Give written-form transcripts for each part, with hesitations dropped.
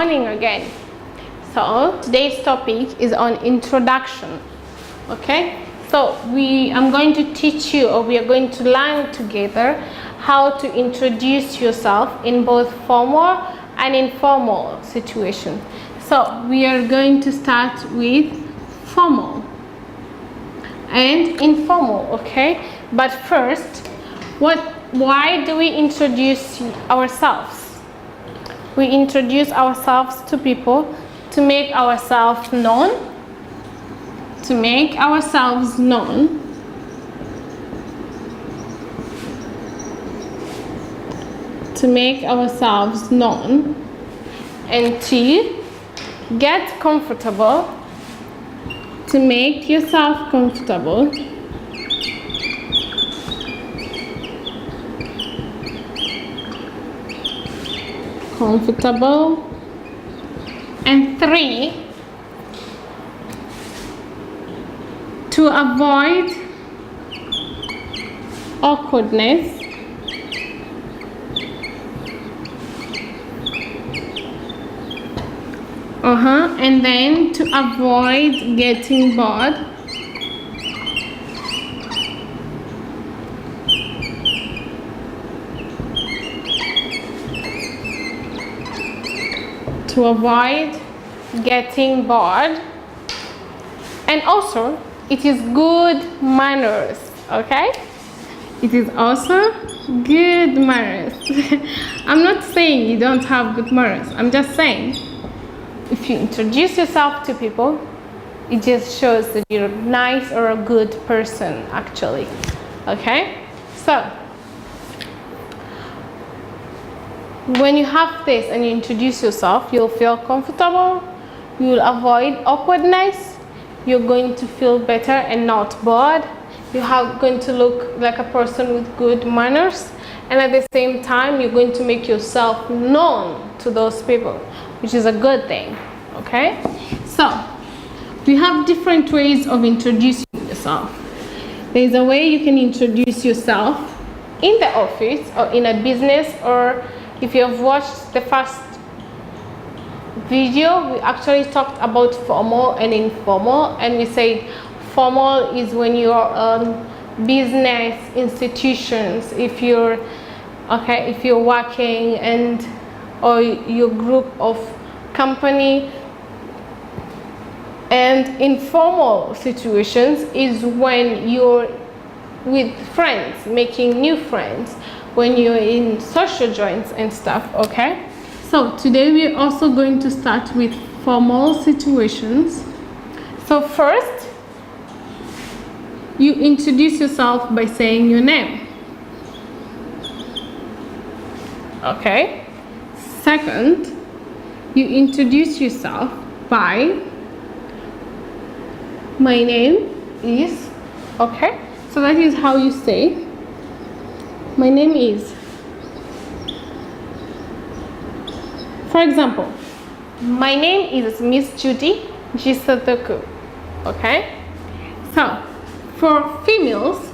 morning again. So today's topic is on introduction. Okay, so I'm going to teach you, or we are going to learn together how to introduce yourself in both formal and informal situations. So we are going to start with formal and informal, okay? But first, why do we introduce ourselves? We introduce ourselves to people to make ourselves known, to make ourselves known, to make ourselves known, and to get comfortable, to make yourself comfortable, and 3, to avoid awkwardness, and then to avoid getting bored, to avoid getting bored, and also it is good manners, okay? It is also good manners. I'm not saying you don't have good manners. I'm just saying if you introduce yourself to people, it just shows that you're nice or a good person actually, okay? So when you have this and you introduce yourself, you'll feel comfortable, you'll avoid awkwardness, you're going to feel better and not bored, you're going to look like a person with good manners, and at the same time you're going to make yourself known to those people, which is a good thing, okay? So we have different ways of introducing yourself. There's a way you can introduce yourself in the office or in a business, or if you have watched the first video, we actually talked about formal and informal, and we said formal is when you're on business institutions, if you're working or your group of company, and informal situations is when you're with friends, making new friends, when you're in social joints and stuff, okay? So today we're also going to start with formal situations. So first, you introduce yourself by saying your name, okay? Second, you introduce yourself by my name is, okay? So that is how you say my name is. For example, my name is Miss Judy Njisa Thuku, okay? So for females,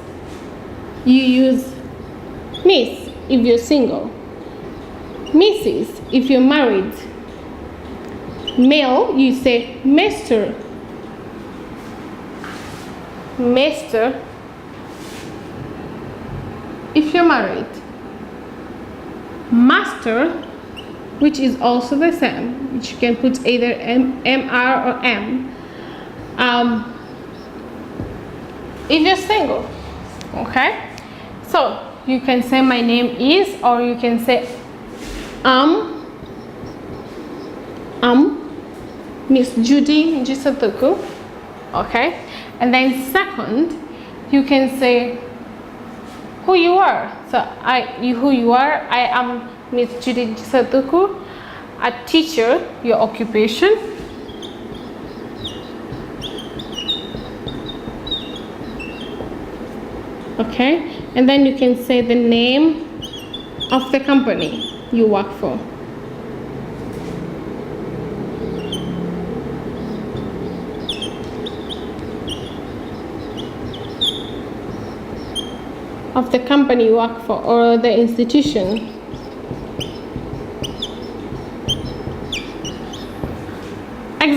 you use Miss if you're single, Mrs. if you're married, male you say Mr. if you're married, master, which is also the same, which you can put either MR or M, if you're single, okay? So you can say my name is, or you can say Miss Judy Njisa Thuku, okay? And then second, you can say who you are. So who you are, I am Miss Judy Njisa Thuku, a teacher, your occupation. Okay, and then you can say the name of the company you work for. Of the company you work for, or the institution.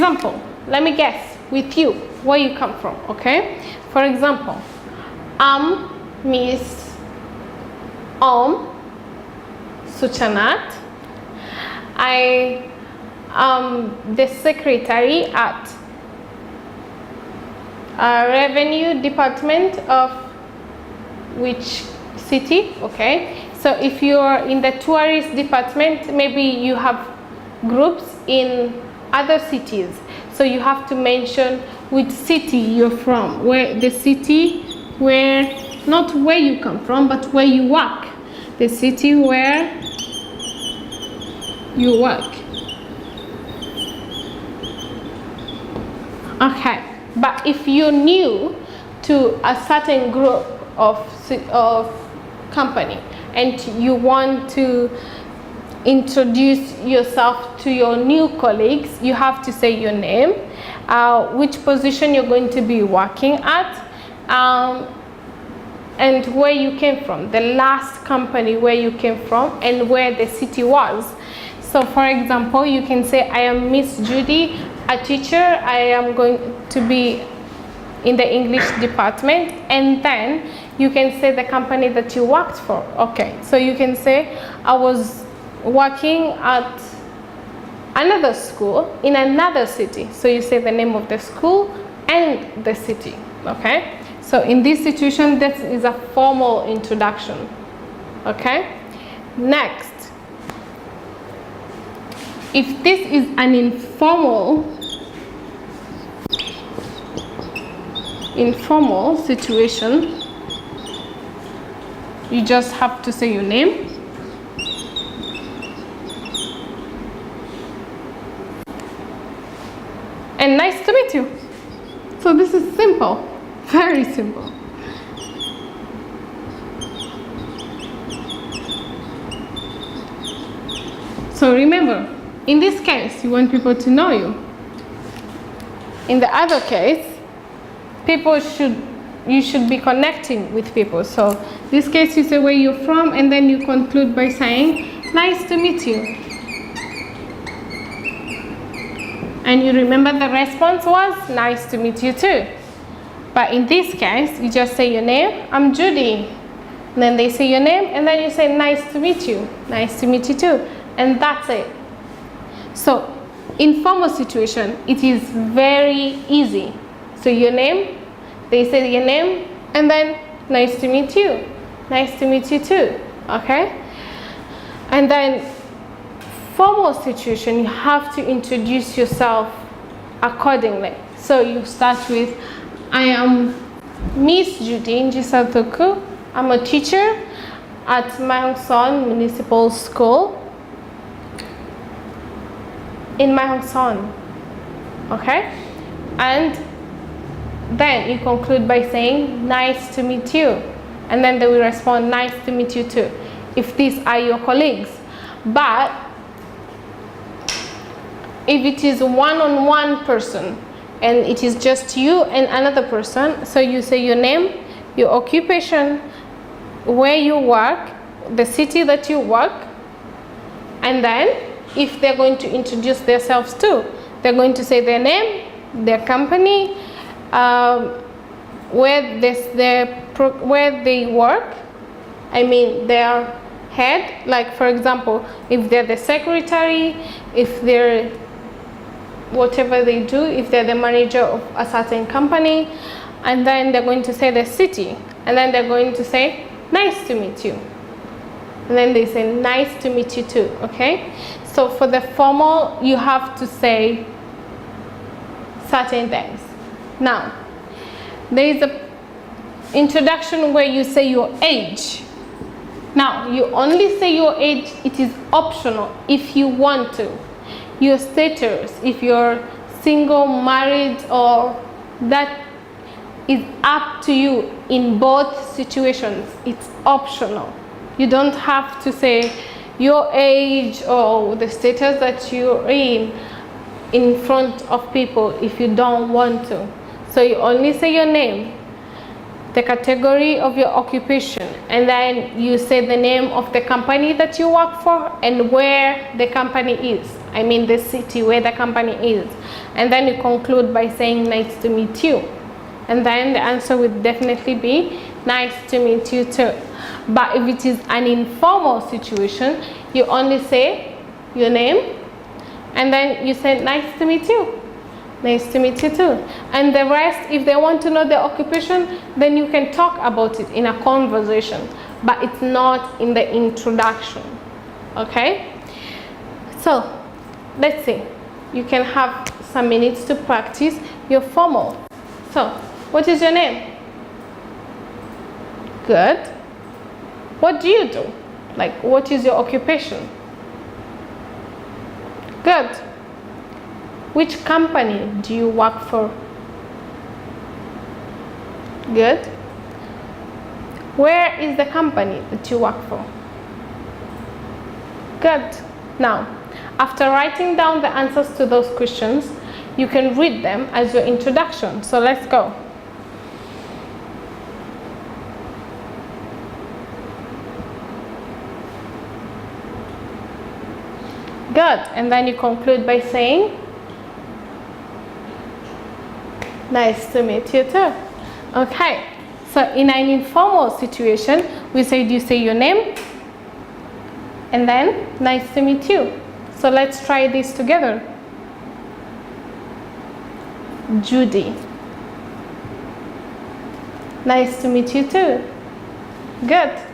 example, let me guess with you where you come from, okay? For example, I'm Miss Suchanat. I am the secretary at revenue department of which city, okay? So if you're in the tourist department, maybe you have groups in other cities, so you have to mention which city you're from, where the city where, not where you come from, but where you work, the city where you work. Okay, but if you're new to a certain group of company and you want to introduce yourself to your new colleagues, you have to say your name, which position you're going to be working at, and where you came from, the last company where you came from, and where the city was. So for example, you can say, I am Miss Judy, a teacher. I am going to be in the English department, and then you can say the company that you worked for. Okay, so you can say, I was working at another school in another city. So you say the name of the school and the city, okay? So in this situation, this is a formal introduction, okay? Next, if this is an informal situation, you just have to say your name, and nice to meet you. So this is simple, very simple. So remember, in this case, you want people to know you. In the other case, you should be connecting with people. So this case, you say where you're from, and then you conclude by saying, nice to meet you. And you remember the response was, nice to meet you too. But in this case, you just say your name, I'm Judy. And then they say your name, and then you say, nice to meet you. Nice to meet you too. And that's it. So, informal situation, it is very easy. So your name, they say your name, and then nice to meet you. Nice to meet you too, okay? And then formal situation, you have to introduce yourself accordingly. So you start with, I am Miss Judy Njisa Thuku. I'm a teacher atองสอน Municipal School inองสอน, okay? And then you conclude by saying, nice to meet you. And then they will respond, nice to meet you too, if these are your colleagues. But if it is one-on-one person, and it is just you and another person, so you say your name, your occupation, where you work, the city that you work, and then if they're going to introduce themselves too, they're going to say their name, their company, where they work, I mean their head, like for example, if they're the secretary, if they're whatever they do, if they're the manager of a certain company, and then they're going to say the city, and then they're going to say, nice to meet you. And then they say, nice to meet you too, okay? So for the formal, you have to say certain things. Now, there is an introduction where you say your age. Now, you only say your age, it is optional if you want to. Your status, if you're single, married, or that is up to you in both situations. It's optional. You don't have to say your age or the status that you're in front of people if you don't want to. So you only say your name, the category of your occupation, and then you say the name of the company that you work for and where the company is. I mean the city where the company is. And then you conclude by saying nice to meet you. And then the answer would definitely be nice to meet you too. But if it is an informal situation, you only say your name and then you say nice to meet you. Nice to meet you too. And the rest, if they want to know their occupation, then you can talk about it in a conversation, but it's not in the introduction. Okay? So, let's see. You can have some minutes to practice your formal. So, what is your name? Good. What do you do? Like, what is your occupation? Good. Which company do you work for? Good. Where is the company that you work for? Good. Now, after writing down the answers to those questions, you can read them as your introduction. So let's go. Good. And then you conclude by saying, nice to meet you too. Okay. So in an informal situation, we said you say your name and then nice to meet you. So let's try this together. Judy. Nice to meet you too. Good.